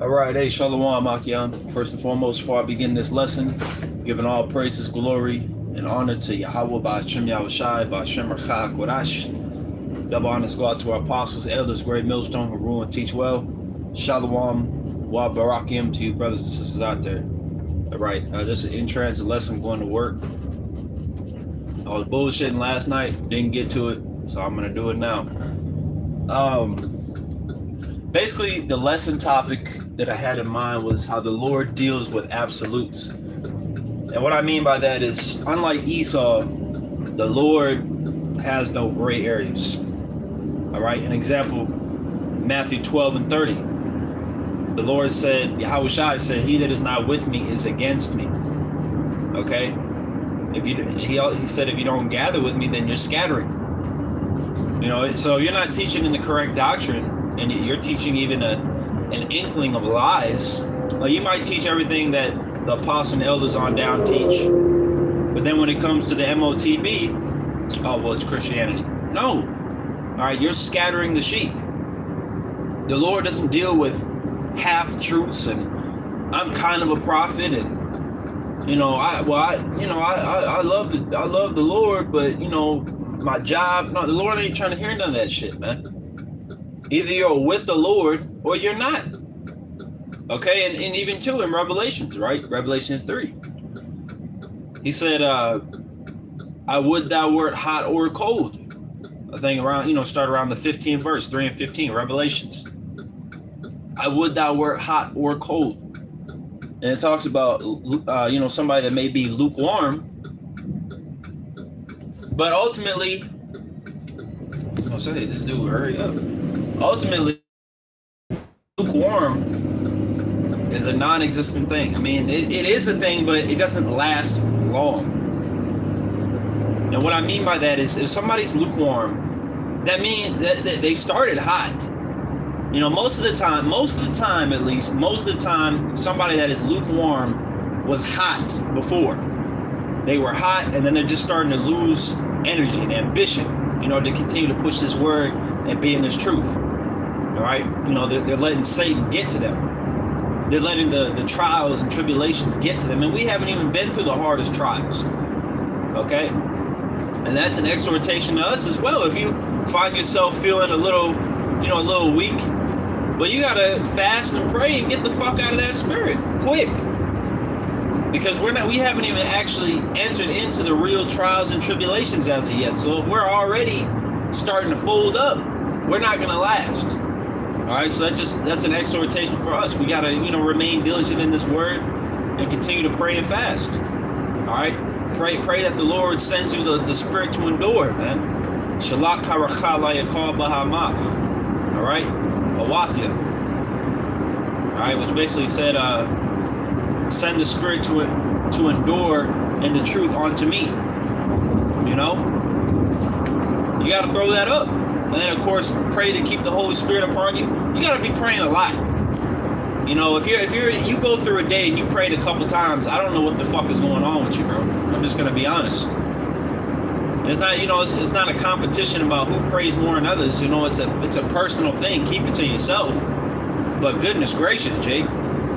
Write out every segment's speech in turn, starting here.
All right, hey, Shalom, Akyam. First and foremost, before I begin this lesson, giving all praises, glory, and honor to Yahweh, Ba'ashem Yahushai, Ba'ashem Rachah Kodash. Double honors go out to our apostles, elders, great millstone who rule and teach well. Shalom, wa barakim to you, brothers and sisters out there. All right, just an in-transit lesson going to work. I was bullshitting last night, didn't get to it, so I'm going to do it now. Basically, the lesson topic that I had in mind was how the Lord deals with absolutes. And what I mean by that is, unlike Esau, the Lord has no gray areas. All right, an example, Matthew 12 and 30. The Lord said, Yahushua said, he that is not with me is against me. Okay? He said, if you don't gather with me, then you're scattering. You know, so you're not teaching in the correct doctrine, and you're teaching even an inkling of lies. Like, you might teach everything that the apostles and elders on down teach, but then when it comes to the MOTB, oh, well, it's Christianity. No. All right, you're scattering the sheep. The Lord doesn't deal with half truths and I'm kind of a prophet and I love the Lord, but my job. No, the Lord ain't trying to hear none of that shit, man. Either you're with the Lord or you're not. Okay, and even too in Revelations, right? Revelations 3. He said, I would thou wert hot or cold. I think around, start around the 15th verse, 3 and 15, Revelations. I would thou wert hot or cold. And it talks about, somebody that may be lukewarm. But ultimately, I was going to say, this dude, hurry up. Ultimately, lukewarm is a non-existent thing. I mean, it is a thing, but it doesn't last long. And what I mean by that is, if somebody's lukewarm, that means that they started hot. Most of the time, somebody that is lukewarm was hot before. They were hot, and then they're just starting to lose energy and ambition, to continue to push this word and be in this truth. All right? They're letting Satan get to them. They're letting the trials and tribulations get to them. And we haven't even been through the hardest trials. Okay? And that's an exhortation to us as well. If you find yourself feeling a little weak, well, you got to fast and pray and get the fuck out of that spirit quick. Because we haven't even actually entered into the real trials and tribulations as of yet. So if we're already starting to fold up, we're not going to last. All right, so that's an exhortation for us. We got to, remain diligent in this word and continue to pray and fast. All right, pray that the Lord sends you the spirit to endure, man. Shalak haracha la yakal bahamath. All right, awathia. All right, which basically said, send the spirit to endure and the truth onto me. You got to throw that up. And then, of course, pray to keep the Holy Spirit upon you. You got to be praying a lot. If you go through a day and you prayed a couple times, I don't know what the fuck is going on with you, bro. I'm just gonna be honest. It's not, it's not a competition about who prays more than others. It's a personal thing. Keep it to yourself. But goodness gracious, Jake,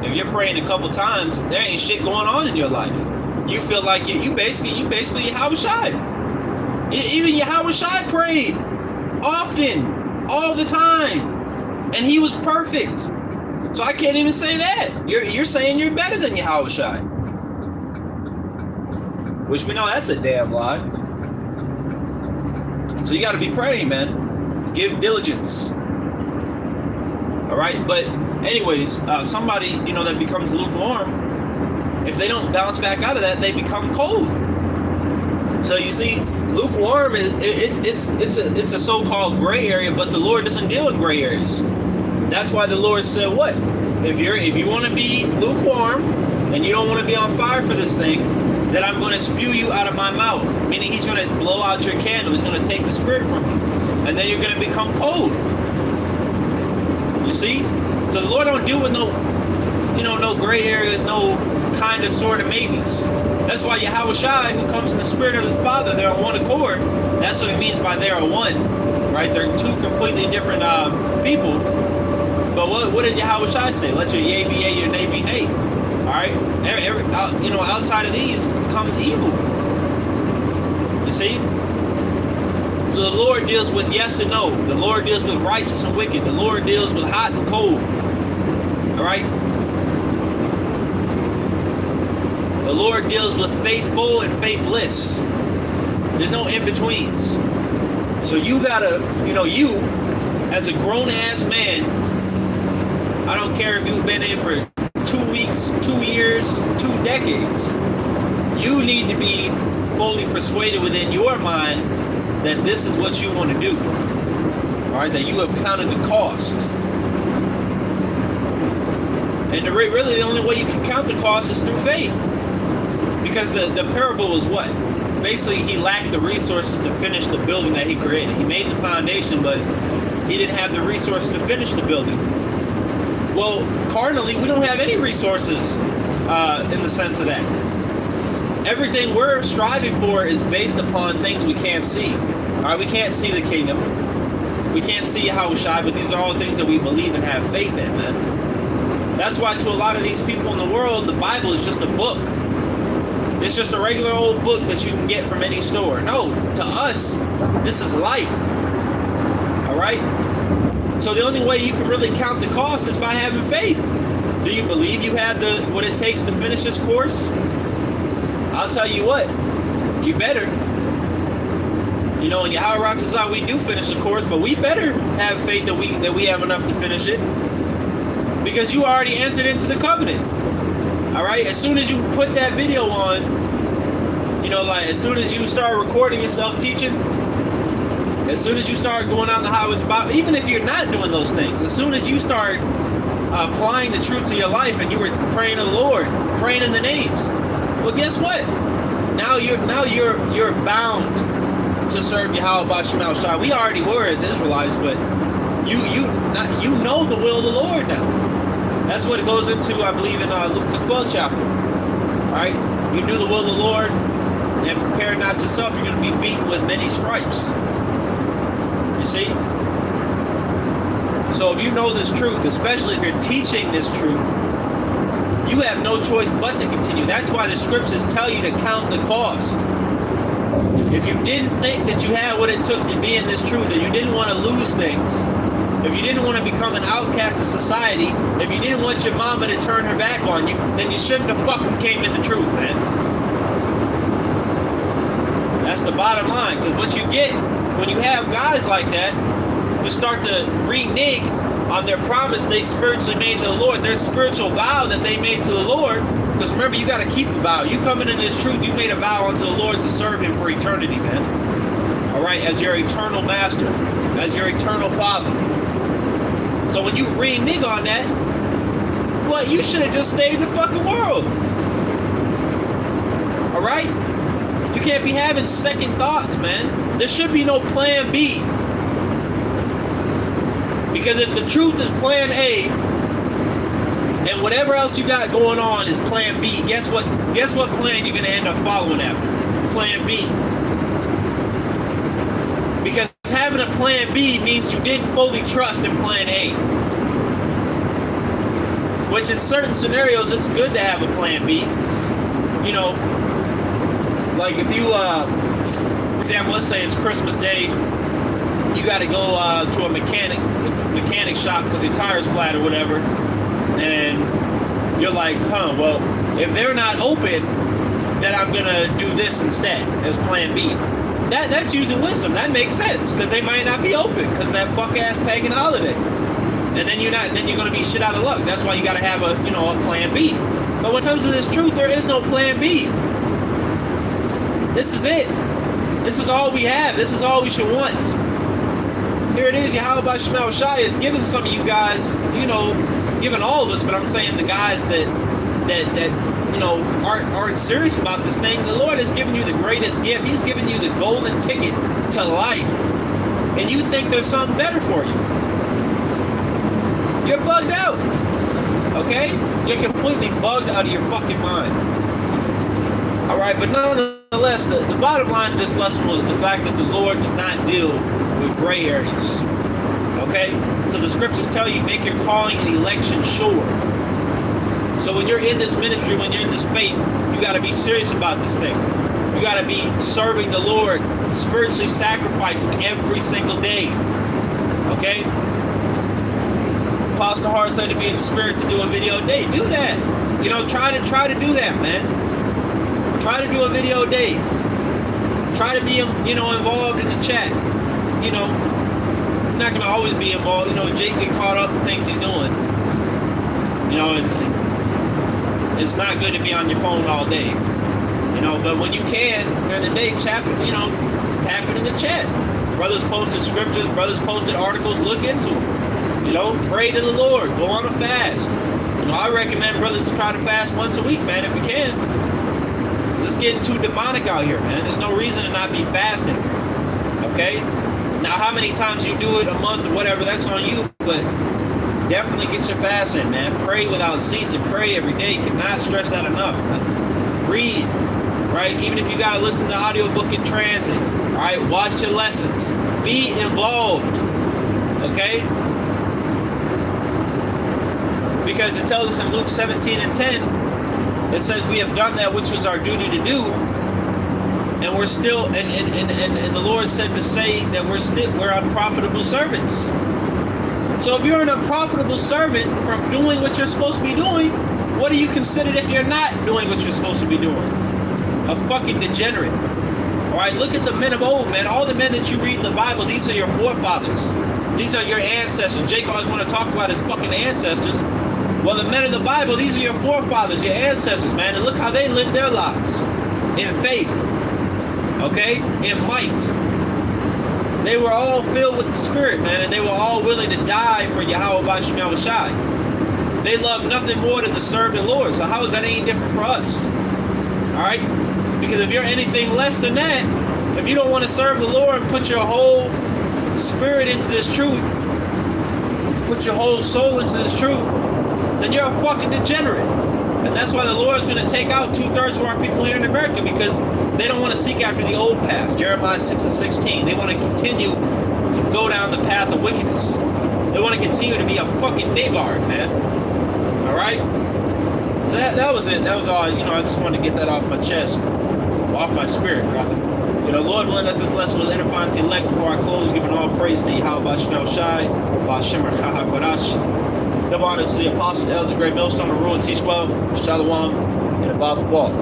if you're praying a couple times, there ain't shit going on in your life. You feel like you basically Yahushua. Even Yahushua prayed often, all the time, and he was perfect. So I can't even say that. You're saying you're better than Yahushua, which we know that's a damn lie. So you got to be praying, man. Give diligence. All right, but anyways, somebody that becomes lukewarm, if they don't bounce back out of that, they become cold. So you see, lukewarm it's a so-called gray area, but the Lord doesn't deal in gray areas. That's why the Lord said, what? If you want to be lukewarm and you don't want to be on fire for this thing, then I'm going to spew you out of my mouth. Meaning he's going to blow out your candle. He's going to take the spirit from you. And then you're going to become cold. You see? So the Lord don't deal with no gray areas, no kind of sort of maybes. That's why Yahushua, who comes in the spirit of his Father, they're on one accord. That's what it means by they are one. Right? They're two completely different people. But what did Yahweh Shai say? Let your yea be yea, your nay be nay. All right? Outside of these comes evil. You see? So the Lord deals with yes and no. The Lord deals with righteous and wicked. The Lord deals with hot and cold. All right? The Lord deals with faithful and faithless. There's no in-betweens. So you gotta, you, as a grown-ass man, I don't care if you've been in for 2 weeks, 2 years, 2 decades, you need to be fully persuaded within your mind that this is what you want to do. All right, that you have counted the cost. And really the only way you can count the cost is through faith. Because the parable was what? Basically, he lacked the resources to finish the building that he created. He made the foundation, but he didn't have the resources to finish the building. Well, carnally, we don't have any resources in the sense of that. Everything we're striving for is based upon things we can't see. All right, we can't see the kingdom. We can't see Yahweh Shai, but these are all things that we believe and have faith in, man. That's why to a lot of these people in the world, the Bible is just a book. It's just a regular old book that you can get from any store. No, to us, this is life. All right? So the only way you can really count the cost is by having faith. Do you believe you have what it takes to finish this course? I'll tell you what, you better. In Yahweh Rakazah, we do finish the course, but we better have faith that we have enough to finish it. Because you already entered into the covenant. All right, as soon as you put that video on, as soon as you start recording yourself teaching, as soon as you start going on the highways about, even if you're not doing those things, as soon as you start applying the truth to your life and you were praying to the Lord, praying in the names, well, guess what? Now you're bound to serve Yahweh B'Shem El Shai. We already were as Israelites, but you know the will of the Lord now. That's what it goes into, I believe, in Luke the 12th chapter. All right? You knew the will of the Lord, and prepare not yourself. You're going to be beaten with many stripes. You see? So if you know this truth, especially if you're teaching this truth, you have no choice but to continue. That's why the scriptures tell you to count the cost. If you didn't think that you had what it took to be in this truth, that you didn't want to lose things, if you didn't want to become an outcast of society, if you didn't want your mama to turn her back on you, then you shouldn't have fucking came in the truth, man. That's the bottom line. Because what you get when you have guys like that who start to renege on their promise they spiritually made to the Lord, their spiritual vow that they made to the Lord. Because remember, you got to keep a vow. You coming in this truth, you made a vow unto the Lord to serve him for eternity, man. All right, as your eternal master, as your eternal father. So when you renege on that, well, you should have just stayed in the fucking world. All right? You can't be having second thoughts, man. There should be no plan B. Because if the truth is plan A, and whatever else you got going on is plan B, guess what plan you're going to end up following after? Plan B. Because having a plan B means you didn't fully trust in plan A. Which in certain scenarios, it's good to have a plan B. Like if you, for example, let's say it's Christmas Day, you got to go to a mechanic shop because your tire's flat or whatever, and you're like, well, if they're not open, then I'm going to do this instead as plan B. That's using wisdom. That makes sense because they might not be open because that fuck ass pagan holiday, and then you're going to be shit out of luck. That's why you got to have a plan B. But when it comes to this truth, there is no plan B. This is it. This is all we have. This is all we should want. Here it is. Yahweh B'Shem El Shai is giving some of you guys, giving all of us, but I'm saying the guys that aren't serious about this thing. The Lord has given you the greatest gift. He's given you the golden ticket to life. And you think there's something better for you. You're bugged out. Okay? You're completely bugged out of your fucking mind. Alright, but nonetheless, the bottom line of this lesson was the fact that the Lord does not deal with gray areas. Okay? So the scriptures tell you, make your calling and election sure. So when you're in this ministry, when you're in this faith, you got to be serious about this thing. You got to be serving the Lord, spiritually sacrificing every single day. Okay? Apostle Hart said to be in the spirit to do a video a day. Do that. You know, try to do that, man. Try to do a video a day. Try to be, you know, involved in the chat. You know, you're not gonna always be involved. You know, Jake get caught up in things he's doing. You know, and it's not good to be on your phone all day. You know, but when you can during the day, tap it in the chat. Brothers posted scriptures, brothers posted articles, look into them. You know, pray to the Lord, go on a fast. You know, I recommend brothers to try to fast once a week, man, if you can. Because it's getting too demonic out here, man. There's no reason to not be fasting. Okay? Now, how many times you do it a month or whatever, that's on you. But definitely get your fast in, man. Pray without ceasing. Pray every day. Cannot stress that enough, man. Read, right? Even if you got to listen to audiobook in transit. All right? Watch your lessons. Be involved. Okay? Because it tells us in Luke 17:10, it says we have done that which was our duty to do, and we're still, and the Lord said to say that we're unprofitable servants. So if you're an unprofitable servant from doing what you're supposed to be doing, what are you considered if you're not doing what you're supposed to be doing? A fucking degenerate. All right, look at the men of old, man. All the men that you read in the Bible, these are your forefathers. These are your ancestors. Jake always want to talk about his fucking ancestors. Well, the men of the Bible, these are your forefathers, your ancestors, man. And look how they lived their lives. In faith. Okay? In might. They were all filled with the Spirit, man. And they were all willing to die for Yahweh B'Shem Yahushai. They loved nothing more than to serve the Lord. So how is that any different for us? Alright? Because if you're anything less than that, if you don't want to serve the Lord and put your whole spirit into this truth, put your whole soul into this truth, then you're a fucking degenerate. And that's why the Lord is going to take out 2/3 of our people here in America, because they don't want to seek after the old path. Jeremiah 6:16. They want to continue to go down the path of wickedness. They want to continue to be a fucking Nabar, man. Alright? So that was it. That was all. You know, I just wanted to get that off my chest. Off my spirit, rather. You know, Lord willing, that this lesson was edifying to elect. Before I close, giving all praise to Yahweh B'Shem Yahushai, B'Shem Rachah HaKodash. Double honors to the apostles, elders, great millstone, to rule and teach well, Shalom, and a Bible walk.